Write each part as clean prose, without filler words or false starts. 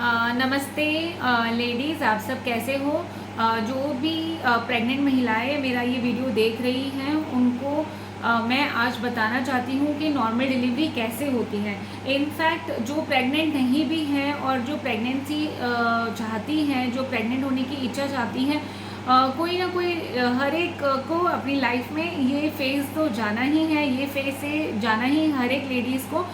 नमस्ते लेडीज़, आप सब कैसे हो। जो भी प्रेग्नेंट महिलाएं मेरा ये वीडियो देख रही हैं उनको मैं आज बताना चाहती हूँ कि नॉर्मल डिलीवरी कैसे होती है। इनफैक्ट जो प्रेग्नेंट नहीं भी हैं और जो प्रेगनेंसी चाहती हैं, जो प्रेग्नेंट होने की इच्छा चाहती हैं, कोई ना कोई हर एक को अपनी लाइफ में ये फेज़ तो जाना ही है, ये फेज़ से जाना ही हर एक लेडीज़ को।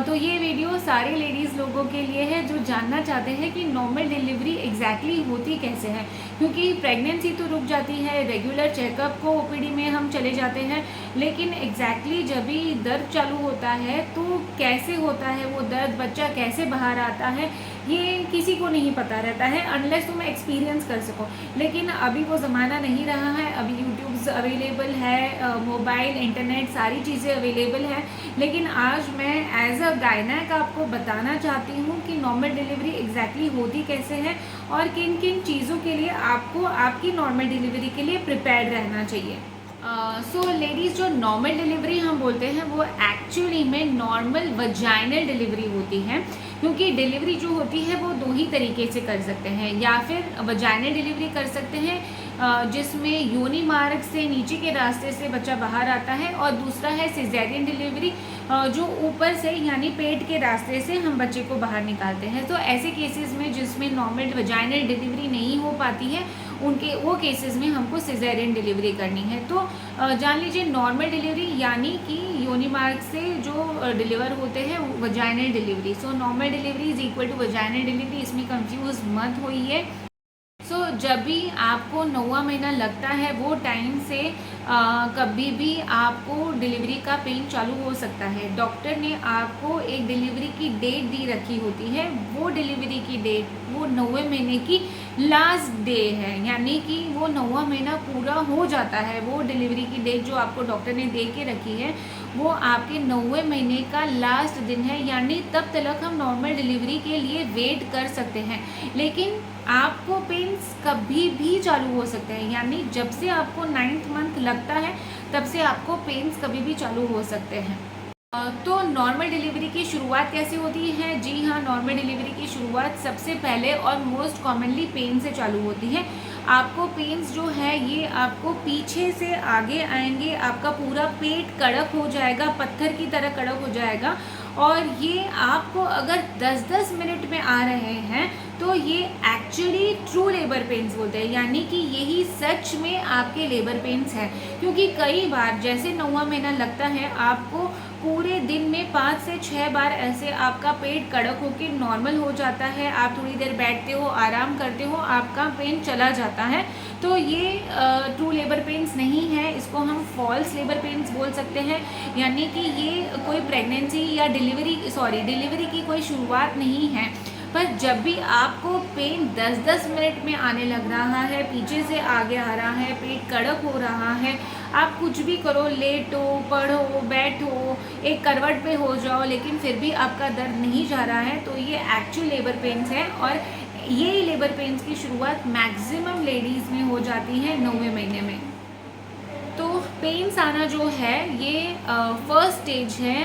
तो ये वीडियो सारे लेडीज़ लोगों के लिए है जो जानना चाहते हैं कि नॉर्मल डिलीवरी एग्जैक्टली होती कैसे है। क्योंकि प्रेगनेंसी तो रुक जाती है, रेगुलर चेकअप को ओपीडी में हम चले जाते हैं, लेकिन एग्जैक्टली जब भी दर्द चालू होता है तो कैसे होता है वो दर्द, बच्चा कैसे बाहर आता है, ये किसी को नहीं पता रहता है अनलेस तुम एक्सपीरियंस कर सको। लेकिन अभी वो ज़माना नहीं रहा है, अभी यूट्यूब्स अवेलेबल है, मोबाइल, इंटरनेट, सारी चीज़ें अवेलेबल है। लेकिन आज मैं एज अ गायनेक आपको बताना चाहती हूँ कि नॉर्मल डिलीवरी एग्जैक्टली होती कैसे है और किन किन चीज़ों के लिए आपको आपकी नॉर्मल डिलीवरी के लिए प्रिपेयर्ड रहना चाहिए। सो लेडीज़, जो नॉर्मल डिलीवरी हम बोलते हैं वो एक्चुअली में नॉर्मल वजाइनल डिलीवरी होती है। क्योंकि डिलीवरी जो होती है वो दो ही तरीके से कर सकते हैं, या फिर वजाइनल डिलीवरी कर सकते हैं जिसमें योनि मार्ग से नीचे के रास्ते से बच्चा बाहर आता है, और दूसरा है सिजेरियन डिलीवरी जो ऊपर से यानी पेट के रास्ते से हम बच्चे को बाहर निकालते हैं। तो ऐसे केसेस में जिसमें नॉर्मल वजाइनल डिलीवरी नहीं हो पाती है उनके वो केसेस में हमको सिजेरियन डिलीवरी करनी है। तो जान लीजिए, नॉर्मल डिलीवरी यानी कि योनि मार्ग से जो डिलीवर होते हैं vaginal delivery. So normal delivery is equal to vaginal delivery, इसमें कंफ्यूज मत होइए। जब भी आपको 9वां महीना लगता है वो टाइम से कभी भी आपको डिलीवरी का पेन चालू हो सकता है। डॉक्टर ने आपको एक डिलीवरी की डेट दी रखी होती है, वो डिलीवरी की डेट वो 9वें महीने की लास्ट डे है, यानी कि वो 9वां महीना पूरा हो जाता है। वो डिलीवरी की डेट जो आपको डॉक्टर ने दे के रखी है वो आपके 9वें महीने का लास्ट दिन है, यानी तब तक हम नॉर्मल डिलीवरी के लिए वेट कर सकते हैं। लेकिन आपको पेन्स कभी भी चालू हो सकते हैं, यानी जब से आपको 9th मंथ लगता है तब से आपको पेन्स कभी भी चालू हो सकते हैं। तो नॉर्मल डिलीवरी की शुरुआत कैसे होती है? जी हाँ, नॉर्मल डिलीवरी की शुरुआत सबसे पहले और मोस्ट कॉमनली पेन से चालू होती है। आपको पेन्स जो है ये आपको पीछे से आगे आएंगे, आपका पूरा पेट कड़क हो जाएगा, पत्थर की तरह कड़क हो जाएगा, और ये आपको अगर 10-10 मिनट में आ रहे हैं तो ये एक्चुअली ट्रू लेबर पेन्स बोलते हैं, यानी कि यही सच में आपके लेबर पेन्स हैं। क्योंकि कई बार जैसे 9वां महीना लगता है आपको पूरे दिन में 5 से 6 बार ऐसे आपका पेट कड़क होकर नॉर्मल हो जाता है, आप थोड़ी देर बैठते हो, आराम करते हो, आपका पेन चला जाता है। तो ये ट्रू लेबर पेन्स नहीं है, इसको हम फॉल्स लेबर पेन्स बोल सकते हैं। यानी कि ये कोई प्रेगनेंसी या डिलीवरी की कोई शुरुआत नहीं है। पर जब भी आपको पेन 10-10 मिनट में आने लग रहा है, पीछे से आगे आ रहा है, पेट कड़क हो रहा है, आप कुछ भी करो, लेटो, पढ़ो, बैठो, एक करवट पे हो जाओ, लेकिन फिर भी आपका दर्द नहीं जा रहा है, तो ये एक्चुअल लेबर पेन्स है। और ये लेबर पेन्स की शुरुआत मैक्सिमम लेडीज़ में हो जाती है 9वें महीने में। तो पेन्स आना जो है ये फर्स्ट स्टेज है।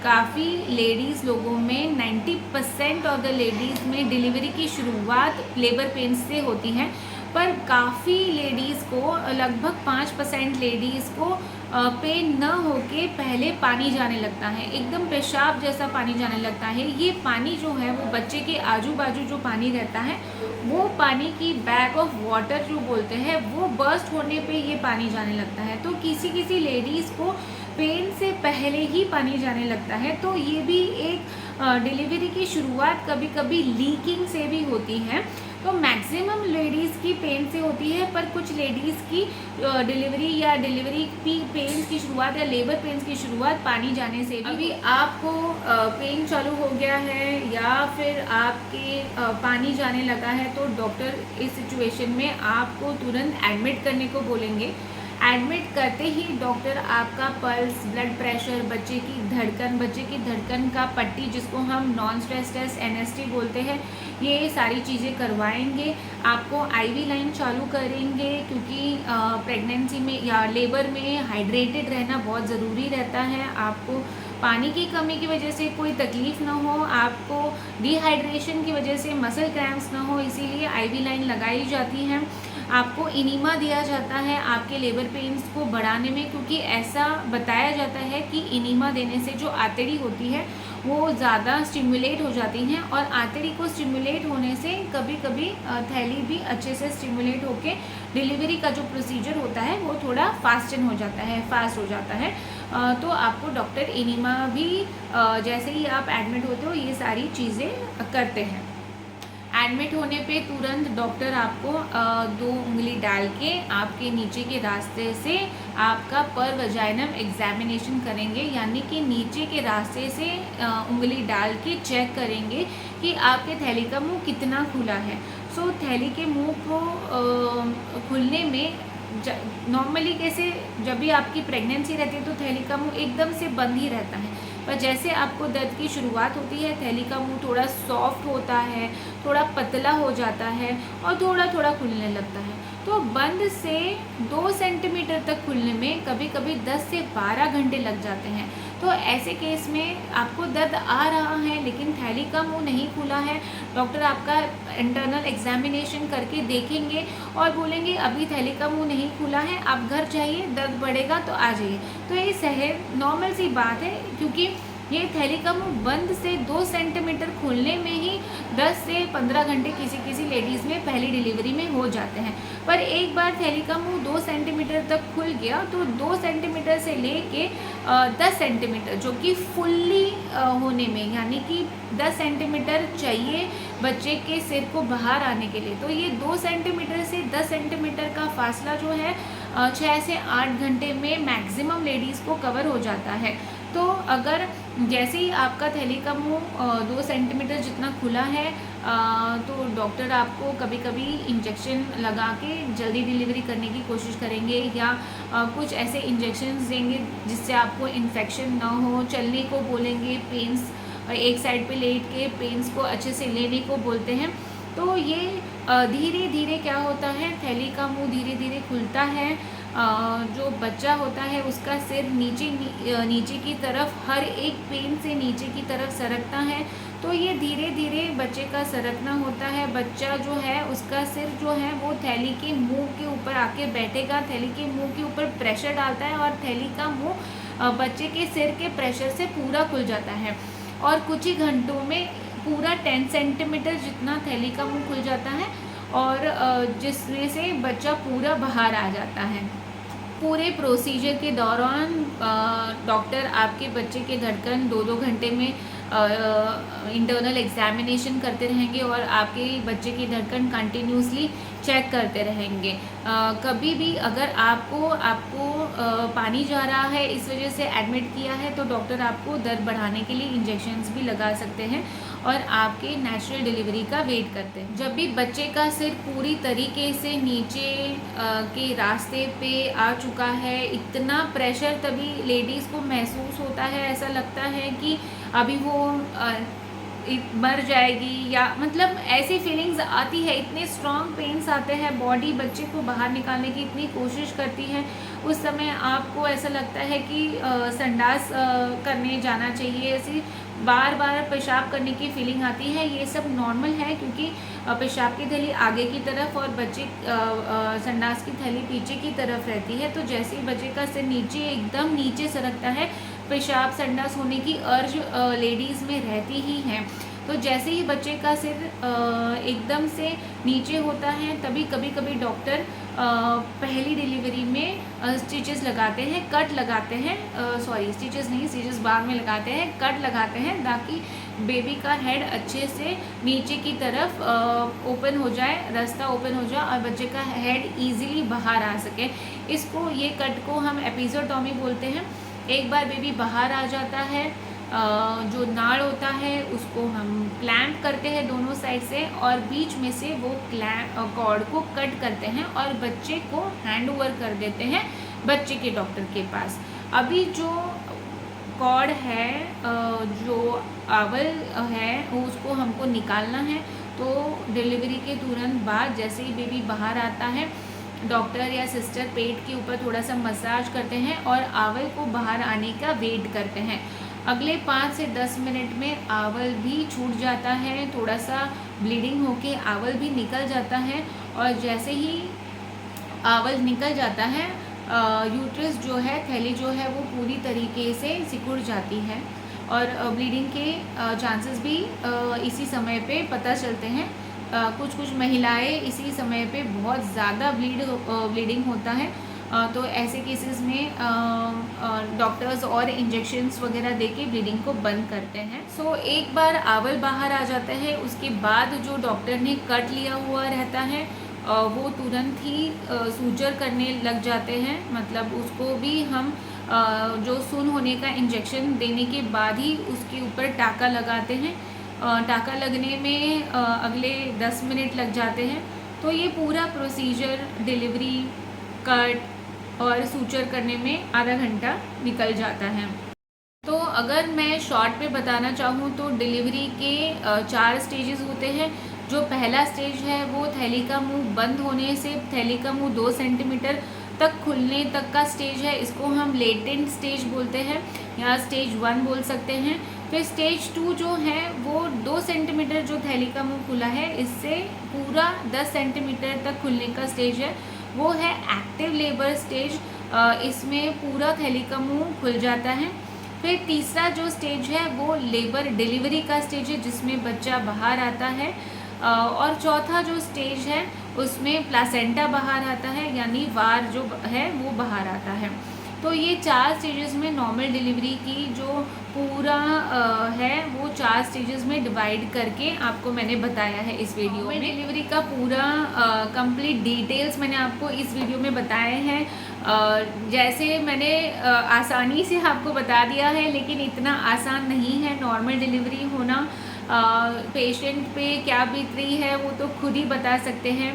काफ़ी लेडीज़ लोगों में 90% ऑफ द लेडीज़ में डिलीवरी की शुरुआत लेबर पेन्स से होती है। पर काफ़ी लेडीज़ को, लगभग 5% लेडीज़ को पेन न होके पहले पानी जाने लगता है, एकदम पेशाब जैसा पानी जाने लगता है। ये पानी जो है वो बच्चे के आजू बाजू जो पानी रहता है वो पानी की बैग ऑफ वाटर जो बोलते हैं वो बर्स्ट होने पे ये पानी जाने लगता है। तो किसी किसी लेडीज़ को पेन से पहले ही पानी जाने लगता है। तो ये भी एक डिलीवरी की शुरुआत कभी कभी लीकिंग से भी होती है। तो मैक्सिमम लेडीज़ की पेन से होती है, पर कुछ लेडीज़ की डिलीवरी पेन्स की शुरुआत या लेबर पेन्स की शुरुआत पानी जाने से भी। अभी आपको पेन चालू हो गया है या फिर आपके पानी जाने लगा है तो डॉक्टर इस सिचुएशन में आपको तुरंत एडमिट करने को बोलेंगे। एडमिट करते ही डॉक्टर आपका पल्स, ब्लड प्रेशर, बच्चे की धड़कन का पट्टी जिसको हम नॉन स्ट्रेस टेस्ट NST बोलते हैं, ये सारी चीज़ें करवाएंगे। आपको IV लाइन चालू करेंगे, क्योंकि प्रेगनेंसी में या लेबर में हाइड्रेटेड रहना बहुत ज़रूरी रहता है। आपको पानी की कमी की वजह से कोई तकलीफ़ ना हो, आपको डिहाइड्रेशन की वजह से मसल क्रैम्प्स ना हो, इसीलिए आईवी लाइन लगाई जाती है। आपको इनीमा दिया जाता है आपके लेबर पेन्स को बढ़ाने में, क्योंकि ऐसा बताया जाता है कि इनीमा देने से जो आंतड़ी होती है वो ज़्यादा स्टिमुलेट हो जाती हैं, और आंतड़ी को स्टिमुलेट होने से कभी कभी थैली भी अच्छे से स्टिमुलेट होके डिलीवरी का जो प्रोसीजर होता है वो थोड़ा फास्ट हो जाता है। तो आपको डॉक्टर इनीमा भी जैसे ही आप एडमिट होते हो ये सारी चीज़ें करते हैं। एडमिट होने पे तुरंत डॉक्टर आपको 2 उंगली डाल के आपके नीचे के रास्ते से आपका पर वजाइनम एग्जामिनेशन करेंगे, यानी कि नीचे के रास्ते से उंगली डाल के चेक करेंगे कि आपके थैली का मुंह कितना खुला है। सो थैली के मुंह को खुलने में नॉर्मली कैसे जब भी आपकी प्रेगनेंसी रहती है तो थैली का मुंह एकदम से बंद ही रहता है, पर जैसे आपको दर्द की शुरुआत होती है थैली का मुंह थोड़ा सॉफ्ट होता है, थोड़ा पतला हो जाता है और थोड़ा थोड़ा खुलने लगता है। तो बंद से 2 सेंटीमीटर तक खुलने में कभी कभी 10 से 12 घंटे लग जाते हैं। तो ऐसे केस में आपको दर्द आ रहा है लेकिन थैली का मुंह नहीं खुला है, डॉक्टर आपका इंटरनल एग्जामिनेशन करके देखेंगे और बोलेंगे अभी थैली का मुंह नहीं खुला है, आप घर जाइए, दर्द बढ़ेगा तो आ जाइए। तो ये सहज नॉर्मल सी बात है, क्योंकि ये थैली का मुंह बंद से 2 सेंटीमीटर खुलने में ही 10 से 15 घंटे किसी किसी लेडीज़ में पहली डिलीवरी में हो जाते हैं। पर एक बार थैली का मुंह 2 सेंटीमीटर तक खुल गया तो 2 सेंटीमीटर से लेके 10 सेंटीमीटर जो कि फुल्ली होने में, यानी कि 10 सेंटीमीटर चाहिए बच्चे के सिर को बाहर आने के लिए, तो ये 2 सेंटीमीटर से 10 सेंटीमीटर का फासला जो है 6 से 8 घंटे में मैक्सिमम लेडीज़ को कवर हो जाता है। तो अगर जैसे ही आपका थैली का मुंह 2 सेंटीमीटर जितना खुला है तो डॉक्टर आपको कभी कभी इंजेक्शन लगा के जल्दी डिलीवरी करने की कोशिश करेंगे, या कुछ ऐसे इंजेक्शन्स देंगे जिससे आपको इन्फेक्शन ना हो, चलने को बोलेंगे, पेन्स एक साइड पे लेट के पेन्स को अच्छे से लेने को बोलते हैं। तो ये धीरे धीरे क्या होता है, थैली का मुंह धीरे धीरे खुलता है, जो बच्चा होता है उसका सिर नीचे की तरफ हर एक पेन से नीचे की तरफ सरकता है। तो ये धीरे धीरे बच्चे का सरकना होता है, बच्चा जो है उसका सिर जो है वो थैली के मुंह के ऊपर आके बैठेगा, थैली के मुंह के ऊपर प्रेशर डालता है और थैली का मुंह बच्चे के सिर के प्रेशर से पूरा खुल जाता है, और कुछ ही घंटों में पूरा 10 सेंटीमीटर जितना थैली का मुंह खुल जाता है, और जिसमें से बच्चा पूरा बाहर आ जाता है। पूरे प्रोसीजर के दौरान डॉक्टर आपके बच्चे के धड़कन 2-2 घंटे में इंटरनल एग्जामिनेशन करते रहेंगे और आपके बच्चे की धड़कन कंटिन्यूसली चेक करते रहेंगे। कभी भी अगर आपको पानी जा रहा है इस वजह से एडमिट किया है तो डॉक्टर आपको दर्द बढ़ाने के लिए इंजेक्शन्स भी लगा सकते हैं और आपके नेचुरल डिलीवरी का वेट करते हैं। जब भी बच्चे का सिर पूरी तरीके से नीचे के रास्ते पे आ चुका है, इतना प्रेशर तभी लेडीज़ को महसूस होता है, ऐसा लगता है कि अभी वो मर जाएगी, या मतलब ऐसी फीलिंग्स आती है, इतने स्ट्रॉन्ग पेन्स आते हैं, बॉडी बच्चे को बाहर निकालने की इतनी कोशिश करती है, उस समय आपको ऐसा लगता है कि संडास करने जाना चाहिए, ऐसी बार बार पेशाब करने की फीलिंग आती है। ये सब नॉर्मल है क्योंकि पेशाब की थैली आगे की तरफ और बच्चे संडास की थैली पीछे की तरफ रहती है। तो जैसे ही बच्चे का सिर नीचे एकदम नीचे सरकता है, पेशाब संडास होने की अर्ज लेडीज़ में रहती ही है। तो जैसे ही बच्चे का सिर एकदम से नीचे होता है तभी कभी कभी डॉक्टर पहली डिलीवरी में स्टिचेस लगाते हैं, कट लगाते हैं, सॉरी स्टिचेस नहीं, स्टिचेस बाद में लगाते हैं, कट लगाते हैं ताकि बेबी का हेड अच्छे से नीचे की तरफ ओपन हो जाए, रास्ता ओपन हो जाए और बच्चे का हेड इजीली बाहर आ सके। इसको ये कट को हम एपिज़ोटॉमी बोलते हैं। एक बार बेबी बाहर आ जाता है, जो नाड़ होता है उसको हम क्लैंप करते हैं दोनों साइड से और बीच में से वो कॉर्ड को कट करते हैं और बच्चे को हैंड ओवर कर देते हैं बच्चे के डॉक्टर के पास। अभी जो कॉर्ड है, जो आवल है, उसको हमको निकालना है। तो डिलीवरी के तुरंत बाद जैसे ही बेबी बाहर आता है, डॉक्टर या सिस्टर पेट के ऊपर थोड़ा सा मसाज करते हैं और आवल को बाहर आने का वेट करते हैं। अगले 5 से 10 मिनट में आंवल भी छूट जाता है, थोड़ा सा ब्लीडिंग होके आंवल भी निकल जाता है। और जैसे ही आंवल निकल जाता है, यूट्रस जो है, थैली जो है वो पूरी तरीके से सिकुड़ जाती है और ब्लीडिंग के चांसेस भी इसी समय पे पता चलते हैं। कुछ कुछ महिलाएं इसी समय पे बहुत ज़्यादा ब्लीडिंग होता है, तो ऐसे केसेस में डॉक्टर्स और इंजेक्शन्स वगैरह देके ब्लीडिंग को बंद करते हैं। सो एक बार आंवल बाहर आ जाता है, उसके बाद जो डॉक्टर ने कट लिया हुआ रहता है वो तुरंत ही सूजर करने लग जाते हैं। मतलब उसको भी हम जो सुन होने का इंजेक्शन देने के बाद ही उसके ऊपर टाका लगाते हैं। टाका लगने में अगले 10 मिनट लग जाते हैं। तो ये पूरा प्रोसीजर डिलीवरी, कट और सूचर करने में आधा घंटा निकल जाता है। तो अगर मैं शॉर्ट में बताना चाहूँ तो डिलीवरी के 4 स्टेजेस होते हैं। जो पहला स्टेज है वो थैली का मुंह बंद होने से थैली का मुंह 2 सेंटीमीटर तक खुलने तक का स्टेज है। इसको हम लेटेंट स्टेज बोलते हैं या स्टेज 1 बोल सकते हैं। फिर स्टेज 2 जो है वो 2 सेंटीमीटर जो थैली का मुंह खुला है, इससे पूरा 10 सेंटीमीटर तक खुलने का स्टेज है, वो है एक्टिव लेबर स्टेज। इसमें पूरा थैली का मुंह खुल जाता है। फिर तीसरा जो स्टेज है वो लेबर डिलीवरी का स्टेज है, जिसमें बच्चा बाहर आता है। और चौथा जो स्टेज है उसमें प्लासेंटा बाहर आता है, यानी वार जो है वो बाहर आता है। तो ये 4 स्टेजेस में नॉर्मल डिलीवरी की जो पूरा है वो 4 स्टेजेस में डिवाइड करके आपको मैंने बताया है इस वीडियो में। डिलीवरी का पूरा कंप्लीट डिटेल्स मैंने आपको इस वीडियो में बताए हैं। जैसे मैंने आसानी से आपको बता दिया है, लेकिन इतना आसान नहीं है नॉर्मल डिलीवरी होना। पेशेंट पे क्या बीत रही है वो तो खुद ही बता सकते हैं।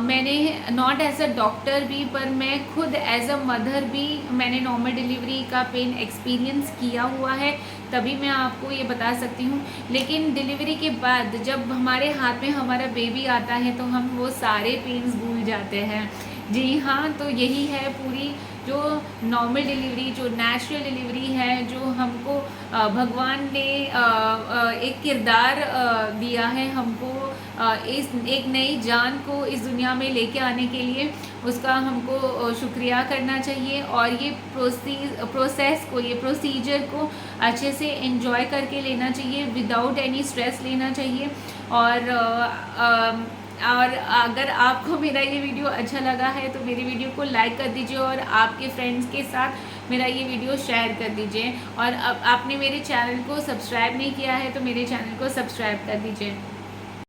मैंने नॉट एज अ डॉक्टर भी, पर मैं खुद एज अ मदर भी मैंने नॉर्मल डिलीवरी का पेन एक्सपीरियंस किया हुआ है, तभी मैं आपको ये बता सकती हूँ। लेकिन डिलीवरी के बाद जब हमारे हाथ में हमारा बेबी आता है तो हम वो सारे पेन्स भूल जाते हैं। जी हाँ, तो यही है पूरी जो नॉर्मल डिलीवरी, जो नेचुरल डिलीवरी है, जो हमको भगवान ने एक किरदार दिया है हमको इस एक नई जान को इस दुनिया में लेके आने के लिए, उसका हमको शुक्रिया करना चाहिए। और ये प्रोसेस को, ये प्रोसीजर को अच्छे से एंजॉय करके लेना चाहिए, विदाउट एनी स्ट्रेस लेना चाहिए। और अगर आपको मेरा ये वीडियो अच्छा लगा है तो मेरी वीडियो को लाइक कर दीजिए और आपके फ्रेंड्स के साथ मेरा ये वीडियो शेयर कर दीजिए। और अब आपने मेरे चैनल को सब्सक्राइब नहीं किया है तो मेरे चैनल को सब्सक्राइब कर दीजिए।